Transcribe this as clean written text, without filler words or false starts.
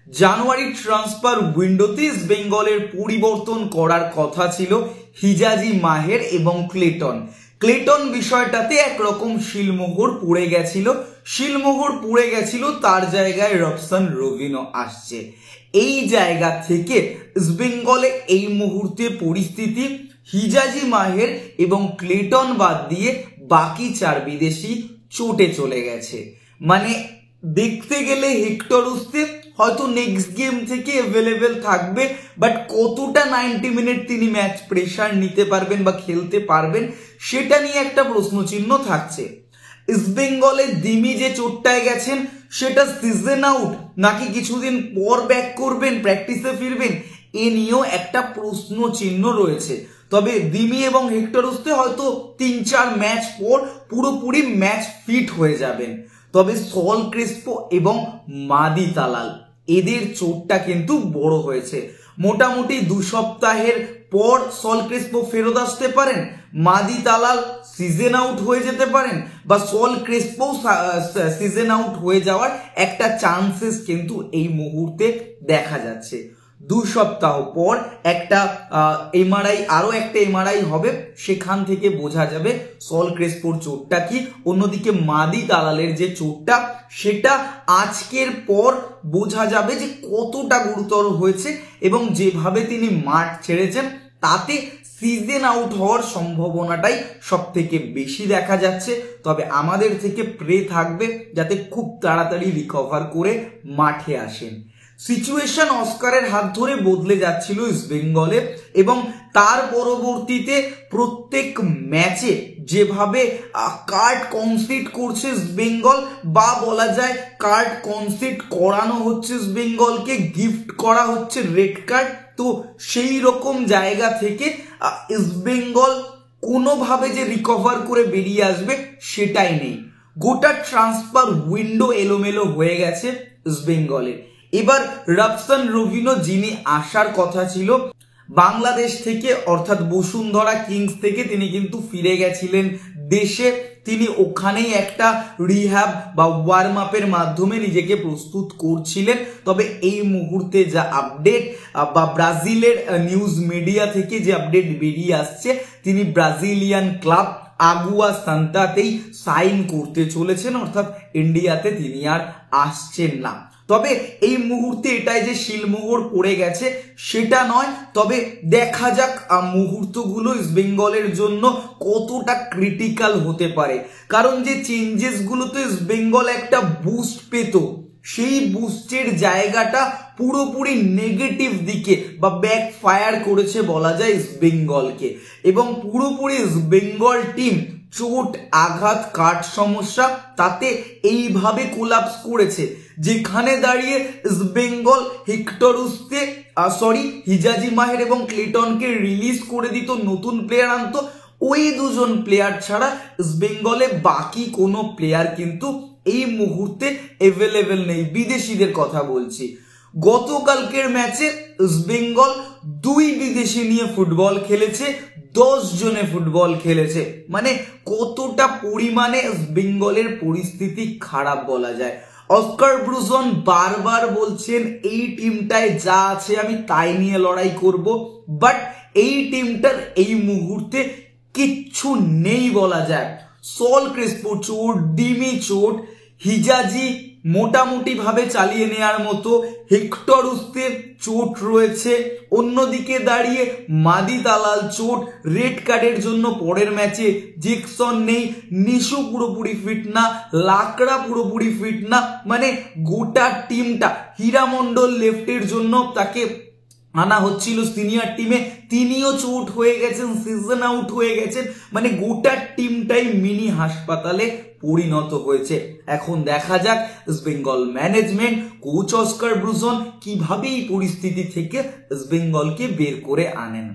জানুয়ারি transfer উইন্ডোতে east বেঙ্গলের পরিবর্তন করার কথা ছিল হিজাজি মাহের এবং ক্লেটন বিষয়টাতে একরকম শিলমোহর পড়ে গেছিল তার জায়গায় রবসন রবিনো আসছে। এই জায়গা থেকে ইস্ট বেঙ্গলে এই মুহূর্তে পরিস্থিতি হিজাজি মাহের এবং ক্লেটন বাদ দিয়ে বাকি 4 বিদেশি চোটে চলে গেছে। মানে দেখতে গেলে হেক্টর উস্তেভ হয়তো নেক্সট গেম থেকে অ্যাভেলেবেল থাকবে, বাট কতটা 90 মিনিট তিনি ম্যাচ প্রেসার নিতে পারবেন বা খেলতে পারবেন সেটা নিয়ে একটা প্রশ্নচিহ্ন থাকছে। ইস্ট বেঙ্গলে দিমি যে চোটটায় গেছেন সেটা সিজন আউট নাকি কিছুদিন পর ব্যাক করবেন, প্র্যাকটিসে ফিরবেন, এ নিয়েও একটা প্রশ্ন চিহ্ন রয়েছে। তবে দিমি এবং হেক্টর উস্তেভ হয়তো 3-4 ম্যাচ পর পুরোপুরি ম্যাচ ফিট হয়ে যাবেন। তবে সল ক্রেসপো এবং মাদি তালাল এদের চোটটা কিন্তু বড় হয়েছে। মোটামুটি 2 সপ্তাহের পর সল ক্রেসপো ফেরত আসতে পারেন, মাদি তালাল সিজন আউট হয়ে যেতে পারেন, বা সল ক্রেসপো সিজন আউট হয়ে যাওয়ার একটা চান্সেস কিন্তু এই মুহূর্তে দেখা যাচ্ছে। 2 সপ্তাহ পর আরো একটা এমআরআই হবে, সেখান থেকে বোঝা যাবে সল ক্রেসপোর চোটটা কি। অন্যদিকে মাদি তালালের যে চোটটা সেটা আজকের পর বোঝা যাবে যে কতটা গুরুতর হয়েছে, এবং যেভাবে তিনি মাঠ ছেড়েছেন তাতে সিজন আউট হওয়ার সম্ভাবনাটাই সব থেকে বেশি দেখা যাচ্ছে। তবে আমাদের থেকে প্রে থাকবে যাতে খুব তাড়াতাড়ি রিকভার করে মাঠে আসেন। সিচুয়েশন অস্কারের হাত ধরে বদলে যাচ্ছিল ইস্ট বেঙ্গলে, এবং তার পরবর্তীতে প্রত্যেক ম্যাচে যেভাবে কার্ড কনসিড করছে ইস্ট বেঙ্গল, বা বলা যায় কার্ড কনসিড করানো হচ্ছে ইস্ট বেঙ্গলকে, গিফট করা হচ্ছে রেড কার্ড, তো সেই রকম জায়গা থেকে ইস্ট বেঙ্গল কোনোভাবে যে রিকভার করে বেরিয়ে আসবে সেটাই নেই। গোটা ট্রান্সফার উইন্ডো এলোমেলো হয়ে গেছে ইস্ট বেঙ্গলের। এবার রবসন রবিনো যিনি আসার কথা ছিল বাংলাদেশ থেকে, অর্থাৎ বসুন্ধরা কিংস থেকে, তিনি কিন্তু ফিরে গেছিলেন দেশে। তিনি ওখানেই একটা রিহ্যাব বা ওয়ার্ম আপের মাধ্যমে নিজেকে প্রস্তুত করছিলেন। তবে এই মুহূর্তে যা আপডেট বা ব্রাজিলের নিউজ মিডিয়া থেকে যে আপডেট বেরিয়ে আসছে, তিনি ব্রাজিলিয়ান ক্লাব আগুয়া সান্তাতেই সাইন করতে চলেছেন, অর্থাৎ ইন্ডিয়াতে তিনি আর আসছেন না। তবে এই মুহূর্তে এটাই যে শিলমোহর পড়ে গেছে সেটা নয়, তবে দেখা যাক মুহূর্তগুলো ইস্ট বেঙ্গলের জন্য কতটা ক্রিটিক্যাল হতে পারে। কারণ যে চেঞ্জেস গুলোতে ইস্ট বেঙ্গল একটা বুস্ট পেত, সেই বুস্টের জায়গাটা পুরোপুরি নেগেটিভ দিকে বা ব্যাক ফায়ার করেছে বলা যায় ইস্ট বেঙ্গলকে, এবং পুরোপুরি ইস্ট বেঙ্গল টিম চোট, আঘাত, কাট সমস্যা তাতে এইভাবে কোলাপস করেছে, যেখানে দাঁড়িয়ে ইস্ট বেঙ্গল হিজাজি মাহের এবং ক্লেটনকে রিলিজ করে দিত, নতুন প্লেয়ার আনতো, ওই 2জন প্লেয়ার ছাড়া ইস্ট বেঙ্গলে বাকি কোনো প্লেয়ার কিন্তু এই মুহূর্তে অ্যাভেলেবেল নেই। বিদেশিদের কথা বলছি। গতকালকের ম্যাচে ইস্ট বেঙ্গল 2 বিদেশি নিয়ে ফুটবল খেলেছে, 10 জনে ফুটবল খেলেছে। মানে কতটা পরিমাণে ইস্ট বেঙ্গলের পরিস্থিতি খারাপ বলা যায়। অস্কার ব্রুজন বারবার বলছেন এই টিমটায় যা আছে আমি তাই নিয়ে লড়াই করব, বাট এই টিমটার এই মুহূর্তে কিচ্ছু নেই বলা যায়। সল ক্রেসপো চোট, ডিমি চোট, হিজাজি মোটামুটি ভাবে চালিয়ে নেওয়ার মতো, হেক্টর উস্তেভ চোট রয়েছে, অন্যদিকে দাঁড়িয়ে মাদি তালাল চোট, রেড কার্ডের জন্য পরের ম্যাচে জ্যাকসন নেই, নিশু পুরোপুরি ফিট না, লাকড়া পুরোপুরি ফিট না, মানে গোটা টিমটা, হীরামন্ডল লেফটের জন্য তাকে আনা হচ্ছিল সিনিয়র টিমে, তিনিও চোট হয়ে গেছেন, সিজন আউট হয়ে গেছেন, মানে গোটা টিমটাই মিনি হাসপাতালে পরিণত হয়েছে। এখন দেখা যাক east Bengal management, coach Oscar Bruzon কিভাবে এই পরিস্থিতি থেকে ইস্ট বেঙ্গলকে বের করে আনেন।